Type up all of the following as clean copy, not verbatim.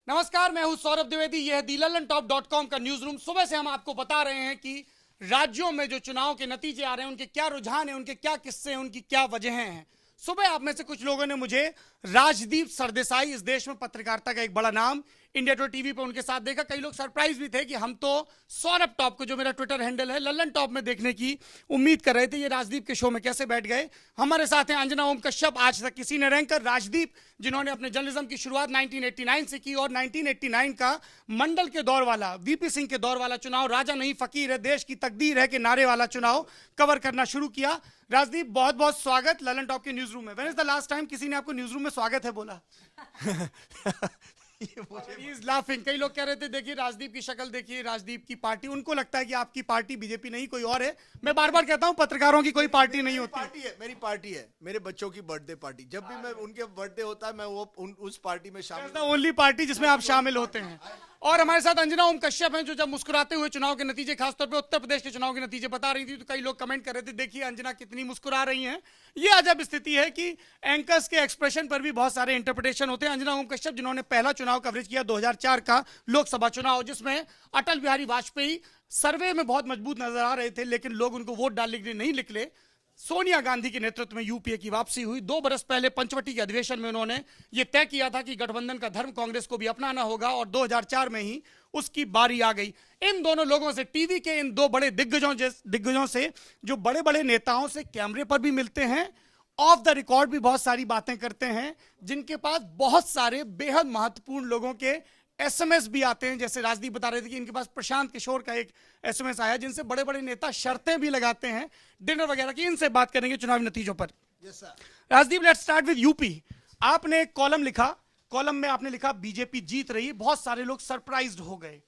नमस्कार, मैं हूं सौरभ द्विवेदी। यह है दी LallanTop.com का न्यूज रूम। सुबह से हम आपको बता रहे हैं कि राज्यों में जो चुनाव के नतीजे आ रहे हैं, उनके क्या रुझान है, उनके क्या किस्से हैं, उनकी क्या वजहें हैं। सुबह आप में से कुछ लोगों ने मुझे राजदीप सरदेसाई, इस देश में पत्रकारिता का एक बड़ा नाम, इंडिया टुडे टीवी पर उनके साथ देखा। कई लोग सरप्राइज भी थे कि हम तो सौरभ टॉप को, जो मेरा ट्विटर हैंडल है, लल्लन टॉप में देखने की उम्मीद कर रहे थे। ये राजदीप के शो में कैसे बैठ गए। हमारे साथ हैं अंजना ओम कश्यप। आज तक किसी ने रैंकर राजदीप, जिन्होंने अपने जर्नलिज्म की शुरुआत 1989 से की और 1989 का मंडल के दौर वाला, वीपी सिंह के दौर वाला चुनाव, राजा नहीं फकीर है, देश की तकदीर है के नारे वाला चुनाव कवर करना शुरू किया। राजदीप, बहुत बहुत स्वागत लल्लन टॉप के न्यूज रूम में। When is the last time किसी ने आपको न्यूज रूम में स्वागत है बोला? He's laughing। कई लोग कह रहे थे देखिए राजदीप की शक्ल देखिए, राजदीप की पार्टी, उनको लगता है कि आपकी पार्टी बीजेपी नहीं कोई और है। मैं बार बार कहता हूं पत्रकारों की कोई पार्टी नहीं होती। पार्टी है, मेरी पार्टी है, मेरे बच्चों की बर्थडे पार्टी। जब भी मैं उनके बर्थडे होता है मैं उस पार्टी में शामिल। ओनली पार्टी जिसमें आप शामिल होते हैं। और हमारे साथ अंजना ओम कश्यप हैं, जो जब मुस्कुराते हुए चुनाव के नतीजे, खासतौर पे उत्तर प्रदेश के चुनाव के नतीजे बता रही थी, तो कई लोग कमेंट कर रहे थे देखिए अंजना कितनी मुस्कुरा रही हैं। ये अजब स्थिति है कि एंकर्स के एक्सप्रेशन पर भी बहुत सारे इंटरप्रिटेशन होते हैं। अंजना ओम कश्यप, जिन्होंने पहला चुनाव कवरेज किया 2004 का लोकसभा चुनाव, जिसमें अटल बिहारी वाजपेयी सर्वे में बहुत मजबूत नजर आ रहे थे, लेकिन लोग उनको वोट डालने के लिए नहीं निकले। सोनिया गांधी के नेतृत्व में यूपीए की वापसी हुई। 2 बरस पहले पंचवटी के अधिवेशन में उन्होंने ये तय किया था कि गठबंधन का धर्म कांग्रेस को भी अपनाना होगा, और 2004 में ही उसकी बारी आ गई। इन दोनों लोगों से, टीवी के इन 2 बड़े दिग्गजों से, जो बड़े बड़े नेताओं से कैमरे पर भी मिलते हैं, ऑफ द रिकॉर्ड भी बहुत सारी बातें करते हैं, जिनके पास बहुत सारे बेहद महत्वपूर्ण लोगों के एसएमएस भी आते हैं। जैसे राजदीप बता रहे थे कि इनके पास प्रशांत किशोर का एक एसएमएस आया, जिनसे बड़े बड़े नेता शर्तें भी लगाते हैं डिनर वगैरह की। इनसे बात करेंगे चुनावी नतीजों पर। yes, Rajdeep, let's start with UP. आपने एक कॉलम लिखा, कॉलम में आपने लिखा बीजेपी जीत रही है। बहुत सारे लोग सरप्राइज्ड हो गए।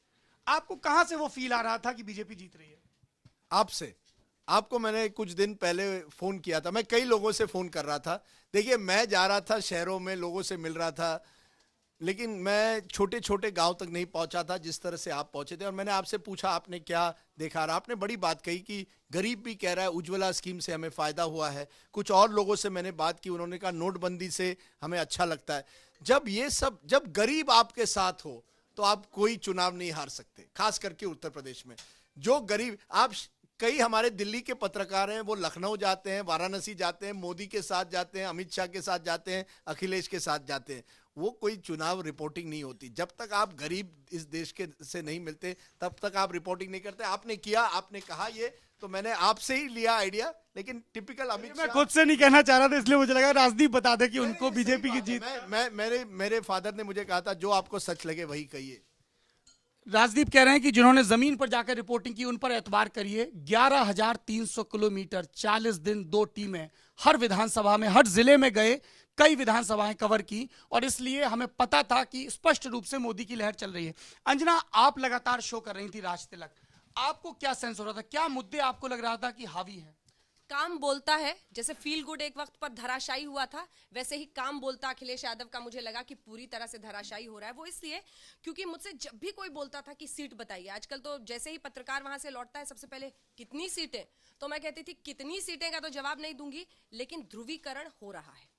आपको कहां से वो फील आ रहा था कि बीजेपी जीत रही है? आपसे, आपको मैंने कुछ दिन पहले फोन किया था। मैं कई लोगों से फोन कर रहा था। देखिए, मैं जा रहा था शहरों में, लोगों से मिल रहा था, लेकिन मैं छोटे छोटे गांव तक नहीं पहुंचा था जिस तरह से आप पहुंचे थे। और मैंने आपसे पूछा आपने क्या देखा, और आपने बड़ी बात कही कि गरीब भी कह रहा है उज्ज्वला स्कीम से हमें फायदा हुआ है। कुछ और लोगों से मैंने बात की, उन्होंने कहा नोटबंदी से हमें अच्छा लगता है। जब गरीब आपके साथ हो तो आप कोई चुनाव नहीं हार सकते, खास करके उत्तर प्रदेश में। जो गरीब, आप कई हमारे दिल्ली के पत्रकार हैं, वो लखनऊ जाते हैं, वाराणसी जाते हैं, मोदी के साथ जाते हैं, अमित शाह के साथ जाते हैं, अखिलेश के साथ जाते हैं। वो कोई चुनाव रिपोर्टिंग नहीं होती। जब तक आप गरीब इस देश के से नहीं मिलते तब तक आप रिपोर्टिंग नहीं करते। आपने किया, आपने कहा ये, तो मैंने आपसे ही लिया आइडिया। लेकिन टिपिकल अमित शाह, मैं खुद से नहीं कहना चाह रहा था, इसलिए मुझे लगा राजदीप बता दे कि उनको बीजेपी की जीत। मेरे फादर ने मुझे कहा था जो आपको सच लगे वही कहिए। राजदीप कह रहे हैं कि जिन्होंने जमीन पर जाकर रिपोर्टिंग की उन पर एतबार करिए। 11,300 किलोमीटर, 40 दिन, 2 टीमें, हर विधानसभा में, हर जिले में गए, कई विधानसभाएं कवर की, और इसलिए हमें पता था कि स्पष्ट रूप से मोदी की लहर चल रही है। अंजना, आप लगातार शो कर रही थी राज तिलक, आपको क्या सेंस हो रहा था? क्या मुद्दे आपको लग रहा था कि हावी है? काम बोलता है। जैसे फील गुड एक वक्त पर धराशायी हुआ था, वैसे ही काम बोलता अखिलेश यादव का मुझे लगा कि पूरी तरह से धराशायी हो रहा है। वो इसलिए क्योंकि मुझसे जब भी कोई बोलता था कि सीट बताइए, आजकल तो जैसे ही पत्रकार वहां से लौटता है सबसे पहले कितनी सीटें, तो मैं कहती थी कितनी सीटें का तो जवाब नहीं दूंगी, लेकिन ध्रुवीकरण हो रहा है।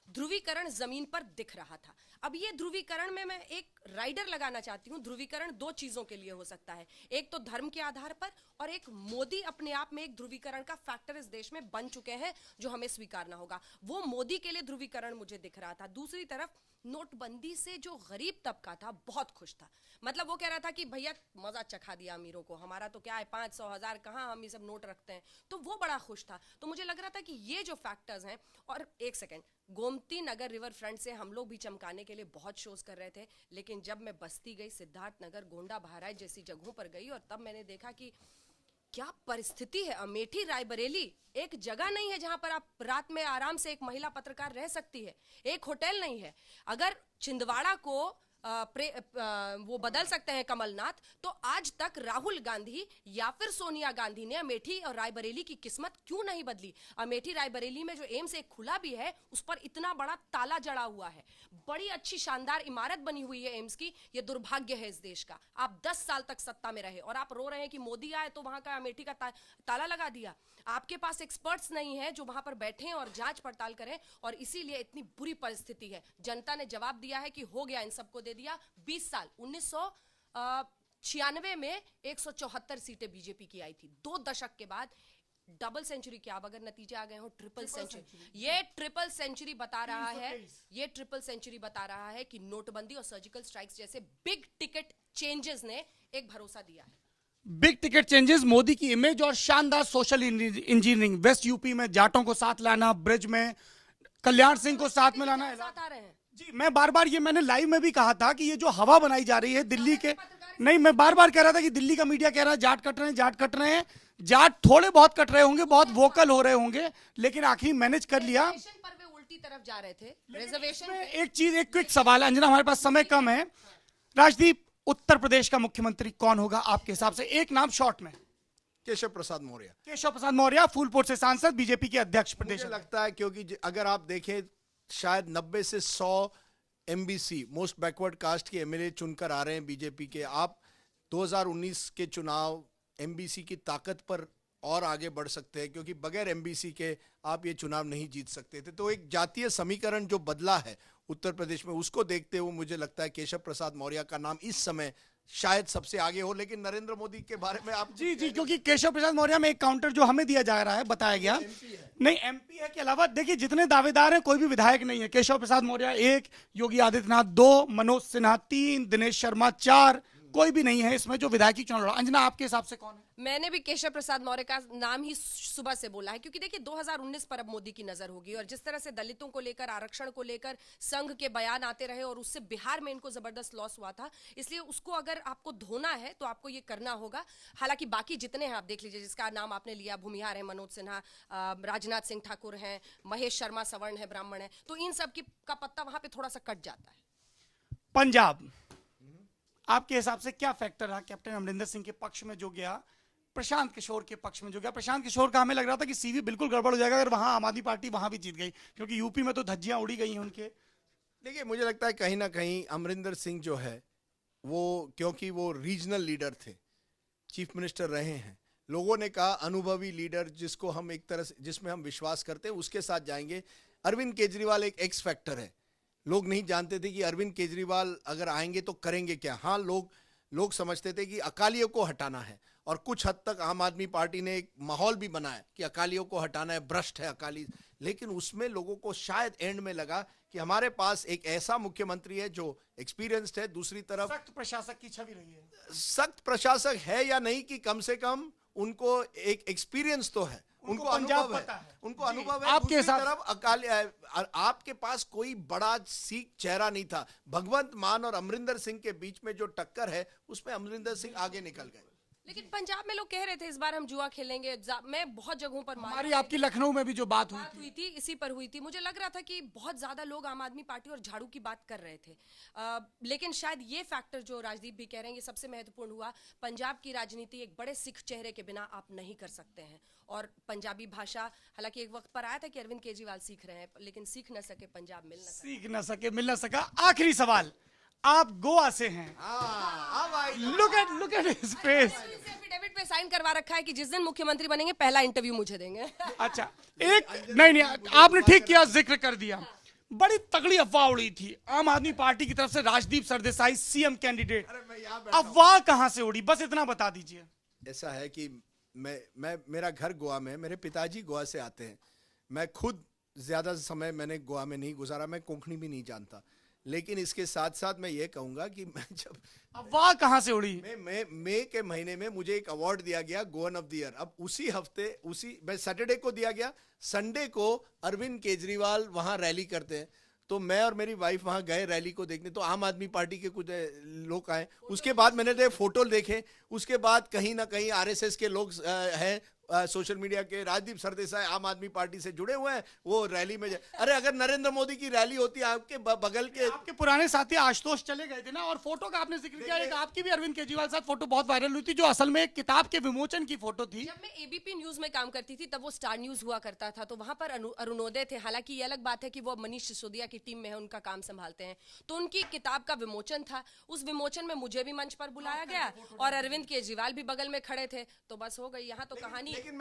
ध्रुवीकरण जमीन पर दिख रहा था। अब ये ध्रुवीकरण में मैं एक राइडर लगाना चाहती हूँ। ध्रुवीकरण 2 चीजों के लिए हो सकता है, एक तो धर्म के आधार पर, और एक मोदी अपने आप में एक ध्रुवीकरण का फैक्टर इस देश में बन चुके हैं, जो हमें स्वीकारना होगा। वो मोदी के लिए ध्रुवीकरण मुझे दिख रहा था। दूसरी तरफ नोटबंदी से जो गरीब तबका था बहुत खुश था। मतलब वो कह रहा था कि भैया मजा चखा दिया अमीरों को, हमारा तो क्या है 500 1000 कहाँ हम ये सब नोट रखते हैं, तो वो बड़ा खुश था। तो मुझे लग रहा था कि ये जो फैक्टर्स हैं, और एक second, Gomti Nagar river front से हम लोग भी चमकाने के लिए बहुत शोज कर रहे थे, लेकिन जब मैं बस्ती गई, सिद्धार्थ नगर, गोंडा बहराइच जैसी जगहों पर गई, और तब मैंने देखा कि क्या परिस्थिति है। अमेठी रायबरेली एक जगह नहीं है जहां पर आप रात में आराम से एक महिला पत्रकार रह सकती है, एक होटल नहीं है। अगर छिंदवाड़ा को वो बदल सकते हैं कमलनाथ, तो आज तक राहुल गांधी या फिर सोनिया गांधी ने अमेठी और रायबरेली की किस्मत क्यों नहीं बदली? अमेठी रायबरेली में जो एम्स एक खुला भी है, उस पर इतना बड़ा ताला जड़ा हुआ है। बड़ी अच्छी शानदार इमारत बनी हुई है एम्स की। ये दुर्भाग्य है इस देश का। आप 10 साल तक सत्ता में रहे और आप रो रहे हैं कि मोदी आए तो वहां का अमेठी का ताला लगा दिया। आपके पास एक्सपर्ट्स नहीं है जो वहां पर बैठे और जांच पड़ताल करें, और इसीलिए इतनी बुरी परिस्थिति है। जनता ने जवाब दिया है कि हो गया, इन सबको दे दिया। 20 साल 1996 में 174 सीटें बीजेपी की आई थी। 2 दशक के बाद डबल सेंचुरी क्या, अब अगर नतीजे आ गए हो ट्रिपल सेंचुरी। ये ट्रिपल सेंचुरी बता रहा है, ये ट्रिपल सेंचुरी बता रहा है कि नोटबंदी और सर्जिकल स्ट्राइक्स जैसे बिग टिकट चेंजेस ने एक भरोसा दिया है। बिग टिकट चेंजेस, मोदी की इमेज और शानदार सोशल इंजीनियरिंग, वेस्ट यूपी में जाटों को साथ लाना, ब्रिज में कल्याण सिंह को साथ में लाना, साथ आ रहे हैं जी। मैं बार बार ये मैंने लाइव में भी कहा था कि ये जो हवा बनाई जा रही है दिल्ली के, नहीं मैं बार बार कह रहा था कि दिल्ली का मीडिया कह रहा है जाट कट रहे हैं, जाट कट रहे हैं। जाट थोड़े बहुत कट रहे होंगे, बहुत वोकल हो रहे होंगे, लेकिन आखिर मैनेज कर लिया। पर वे उल्टी तरफ जा रहे थे रिजर्वेशन। एक चीज, एक क्विक सवाल है अंजना, हमारे पास समय कम है। राजदीप, उत्तर प्रदेश का मुख्यमंत्री कौन होगा आपके हिसाब से? एक नाम शॉर्ट में। केशव प्रसाद मौर्य। केशव प्रसाद मौर्य, फूलपुर से सांसद, बीजेपी के अध्यक्ष प्रदेश। मुझे लगता है क्योंकि अगर आप देखें शायद 90 से 100 एमबीसी मोस्ट बैकवर्ड कास्ट के एमएलए चुनकर आ रहे हैं बीजेपी के। आप 2019 के चुनाव एमबीसी की ताकत पर और आगे बढ़ सकते हैं, क्योंकि बगैर एमबीसी के आप ये चुनाव नहीं जीत सकते थे। तो एक जातीय समीकरण जो बदला है उत्तर प्रदेश में, उसको देखते हुए मुझे लगता है केशव प्रसाद मौर्य का नाम इस समय शायद सबसे आगे हो। लेकिन नरेंद्र मोदी के बारे में आप जी जी, क्योंकि केशव प्रसाद मौर्य में एक काउंटर जो हमें दिया जा रहा है, बताया गया नहीं एमपी है के अलावा देखिए जितने दावेदार हैं कोई भी विधायक नहीं है। केशव प्रसाद मौर्य 1, योगी आदित्यनाथ 2, मनोज सिन्हा 3, दिनेश शर्मा 4, कोई भी नहीं है इसमें जो विधायकी चुनाव लड़ा। अंजना, आपके हिसाब से कौन है? मैंने भी केशव प्रसाद मौर्य का नाम ही सुबह से बोला है, क्योंकि देखिए 2019 पर अब मोदी की नजर होगी, और जिस तरह से दलितों को लेकर, आरक्षण को लेकर संघ के बयान आते रहे और उससे बिहार में इनको जबरदस्त लॉस हुआ था, इसलिए उसको अगर आपको धोना है तो आपको ये करना होगा। हालांकि बाकी जितने हैं आप देख लीजिए, जिसका नाम आपने लिया, भूमिहार है, मनोज सिन्हा, राजनाथ सिंह ठाकुर हैं, महेश शर्मा सवर्ण है, ब्राह्मण है, तो इन सब का पत्ता वहां पर थोड़ा सा कट जाता है। पंजाब, आपके हिसाब से क्या फैक्टर रहा कैप्टन अमरिंदर सिंह के पक्ष में जो गया, प्रशांत किशोर के पक्ष में जो गया? प्रशांत किशोर का हमें लग रहा था कि सीवी बिल्कुल गड़बड़ हो जाएगा अगर वहां आम आदमी पार्टी वहां भी जीत गई, क्योंकि यूपी में तो धज्जियां उड़ी गई हैं उनके। देखिए, मुझे लगता है कहीं ना कहीं अमरिंदर सिंह जो है वो, क्योंकि वो रीजनल लीडर थे, चीफ मिनिस्टर रहे हैं, लोगों ने कहा अनुभवी लीडर जिसको हम एक तरह से, जिसमें हम विश्वास करते हैं, उसके साथ जाएंगे। अरविंद केजरीवाल एक एक्स फैक्टर है। लोग नहीं जानते थे कि अरविंद केजरीवाल अगर आएंगे तो करेंगे क्या। हाँ, लोग समझते थे कि अकालियों को हटाना है, और कुछ हद तक आम आदमी पार्टी ने एक माहौल भी बनाया कि अकालियों को हटाना है, भ्रष्ट है अकाली। लेकिन उसमें लोगों को शायद एंड में लगा कि हमारे पास एक ऐसा मुख्यमंत्री है जो एक्सपीरियंस्ड है। दूसरी तरफ सख्त प्रशासक की छवि रही है। सख्त प्रशासक है या नहीं, कि कम से कम उनको एक एक्सपीरियंस तो है, उनको अनुभव है, उनको अनुभव है। आपके दूसरी तरफ अकाली, आपके पास कोई बड़ा सीख चेहरा नहीं था। भगवंत मान और अमरिंदर सिंह के बीच में जो टक्कर है, उसमें अमरिंदर सिंह आगे निकल गए। लेकिन पंजाब में लोग कह रहे थे इस बार हम जुआ खेलेंगे। मैं बहुत जगहों पर, हमारी आपकी लखनऊ में भी जो बात हुई थी इसी पर हुई थी। मुझे लग रहा था कि बहुत ज्यादा लोग आम आदमी पार्टी और झाड़ू की बात कर रहे थे, लेकिन शायद ये फैक्टर जो राजदीप भी कह रहे हैं ये सबसे महत्वपूर्ण हुआ। पंजाब की राजनीति एक बड़े सिख चेहरे के बिना आप नहीं कर सकते हैं, और पंजाबी भाषा, हालांकि एक वक्त पर आया था कि अरविंद केजरीवाल सीख रहे हैं, लेकिन सीख न सके, पंजाब मिल न सका। आखिरी सवाल, आप गोवा से हैं। Look at his face. Affidavit पे साइन करवा रखा है कि जिस दिन मुख्यमंत्री बनेंगे पहला इंटरव्यू मुझे देंगे। अच्छा, नहीं, आपने ठीक किया, जिक्र कर दिया। बड़ी तगड़ी अफवाह उड़ी थी आम आदमी पार्टी की तरफ से, राजदीप सरदेसाई सीएम कैंडिडेट। अफवाह कहां से उड़ी, बस इतना बता दीजिए। ऐसा है कि मेरा घर गोवा में, मेरे पिताजी गोवा से आते हैं। मैं खुद ज्यादा समय मैंने गोवा में नहीं गुजारा, मैं कोंकणी भी नहीं जानता। लेकिन इसके साथ साथ मैं ये कहूंगा कि मैं जब, अफवाह कहां से उड़ी? मई के महीने में मुझे एक अवार्ड दिया गया, गोवन ऑफ द ईयर। अब उसी हफ्ते, मैं सैटरडे को दिया गया, संडे को अरविंद केजरीवाल वहां रैली करते हैं, तो मैं और मेरी वाइफ वहां गए रैली को देखने। तो आम आदमी पार्टी के कुछ लोग आए, उसके बाद मैंने फोटो देखे, उसके बाद कहीं ना कहीं आरएसएस के लोग हैं, सोशल मीडिया के, राजदीप सरदेसाई आम आदमी पार्टी से जुड़े हुए हैं, वो रैली में अरे अगर नरेंद्र मोदी की रैली होती, आपके बगल के आपके पुराने साथी आशुतोष चले गए थे ना, और फोटो का आपने जिक्र किया, एक आपकी भी अरविंद केजरीवाल साथ फोटो बहुत वायरल हुई थी, जो असल में एक किताब के विमोचन की फोटो थी। जब मैं एबीपी न्यूज में काम करती थी तब वो स्टार न्यूज हुआ करता था, तो वहां पर अरुणोदय थे। हालांकि ये अलग बात है कि वो मनीष सिसोदिया की टीम में है, उनका काम संभालते हैं। तो उनकी किताब का विमोचन था, उस विमोचन में मुझे भी मंच पर बुलाया गया और अरविंद केजरीवाल भी बगल में खड़े थे, तो बस हो गई यहाँ तो कहानी। लेकिन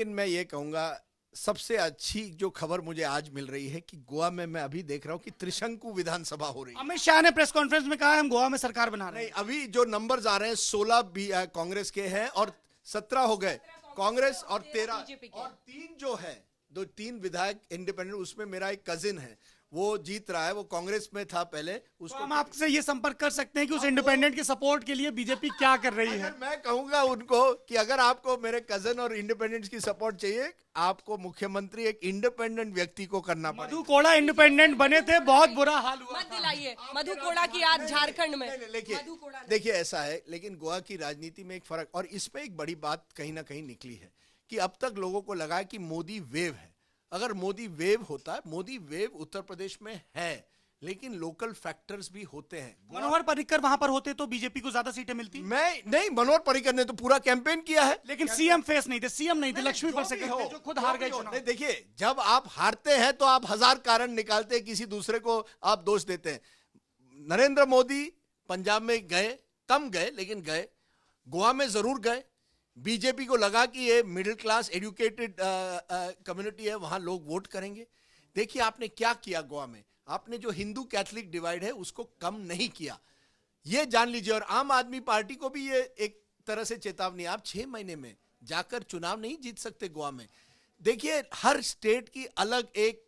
मैं ये कहूंगा, सबसे अच्छी जो खबर मुझे आज मिल रही है कि गोवा में मैं अभी देख रहा हूं कि त्रिशंकु विधानसभा हो रही है। अमित शाह ने प्रेस कॉन्फ्रेंस में कहा है हम गोवा में सरकार बना रहे नहीं, हैं। अभी जो नंबर्स आ रहे हैं 16 भी कांग्रेस के हैं और 17 हो गए कांग्रेस और 13 बीजेपी के। और 3 जो है, 3 विधायक इंडिपेंडेंट, उसमें मेरा एक कजिन है, वो जीत रहा है, वो कांग्रेस में था पहले। तो उसको हम आपसे ये संपर्क कर सकते हैं कि उस इंडिपेंडेंट के सपोर्ट के लिए बीजेपी क्या कर रही है? अगर मैं कहूंगा उनको कि अगर आपको मेरे कजन और इंडिपेंडेंट्स की सपोर्ट चाहिए, आपको मुख्यमंत्री एक इंडिपेंडेंट व्यक्ति को करना पड़ेगा। मधु कोड़ा इंडिपेंडेंट बने थे, बहुत बुरा हाल हुआ मत दिलाइए मधु कोड़ा की याद झारखंड में। देखिए मधु कोड़ा ने- देखिए ऐसा है, लेकिन गोवा की राजनीति में एक फर्क, और इसमें एक बड़ी बात कहीं ना कहीं निकली है कि अब तक लोगों को लगा कि मोदी वेव है। अगर मोदी वेव होता है, मोदी वेव उत्तर प्रदेश में है, लेकिन लोकल फैक्टर्स भी होते हैं। मनोहर पर्रिकर वहां पर होते तो बीजेपी को ज्यादा सीटें मिलती। मैं नहीं, मनोहर पर्रिकर ने तो पूरा कैंपेन किया है, लेकिन सीएम फेस नहीं थे, सीएम नहीं थे, लक्ष्मी जो भी पर्रिकर हो, थे, जो खुद हार गए जो भी हो। चुनाव। नहीं, देखिए जब आप हारते हैं तो आप हजार कारण निकालते हैं, किसी दूसरे को आप दोष देते हैं। नरेंद्र मोदी पंजाब में गए, कम गए लेकिन गए, गोवा में जरूर गए। बीजेपी को लगा कि ये मिडिल क्लास एजुकेटेड कम्युनिटी है, वहां लोग वोट करेंगे। देखिए आपने क्या किया गोवा में, आपने जो हिंदू कैथलिक डिवाइड है उसको कम नहीं किया, ये जान लीजिए। और आम आदमी पार्टी को भी ये एक तरह से चेतावनी, आप 6 महीने में जाकर चुनाव नहीं जीत सकते गोवा में। देखिए हर स्टेट की अलग एक,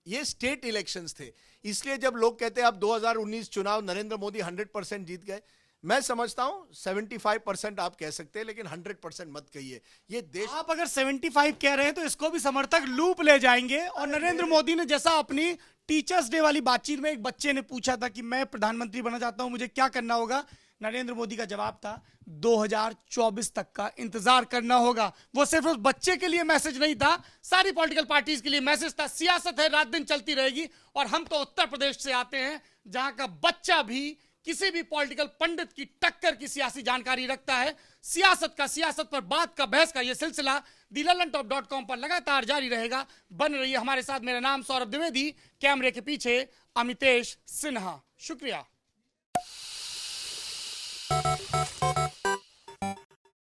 ये स्टेट इलेक्शंस थे, इसलिए जब लोग कहते हैं अब 2019 चुनाव नरेंद्र मोदी 100% जीत गए, मैं समझता हूं 75% आप कह सकते हैं, लेकिन 100% मत कहिए। ये देश, आप अगर 75 कह रहे हैं तो इसको भी समर्थक लूप ले जाएंगे। और नरेंद्र मोदी ने जैसा अपनी टीचर्स डे वाली बातचीत में एक बच्चे ने पूछा था कि मैं प्रधानमंत्री बनना चाहता हूं, मुझे क्या करना होगा, नरेंद्र मोदी का जवाब था 2024 तक का इंतजार करना होगा। वो सिर्फ उस बच्चे के लिए मैसेज नहीं था, सारी पॉलिटिकल पार्टीज के लिए मैसेज था। सियासत है, रात दिन चलती रहेगी। और हम तो उत्तर प्रदेश से आते हैं जहां का बच्चा भी किसी भी पॉलिटिकल पंडित की टक्कर की सियासी जानकारी रखता है। सियासत पर बात का, बहस का यह सिलसिला thelalantop.com पर लगातार जारी रहेगा। बन रही है हमारे साथ। मेरा नाम सौरभ द्विवेदी, कैमरे के पीछे अमितेश सिन्हा। शुक्रिया।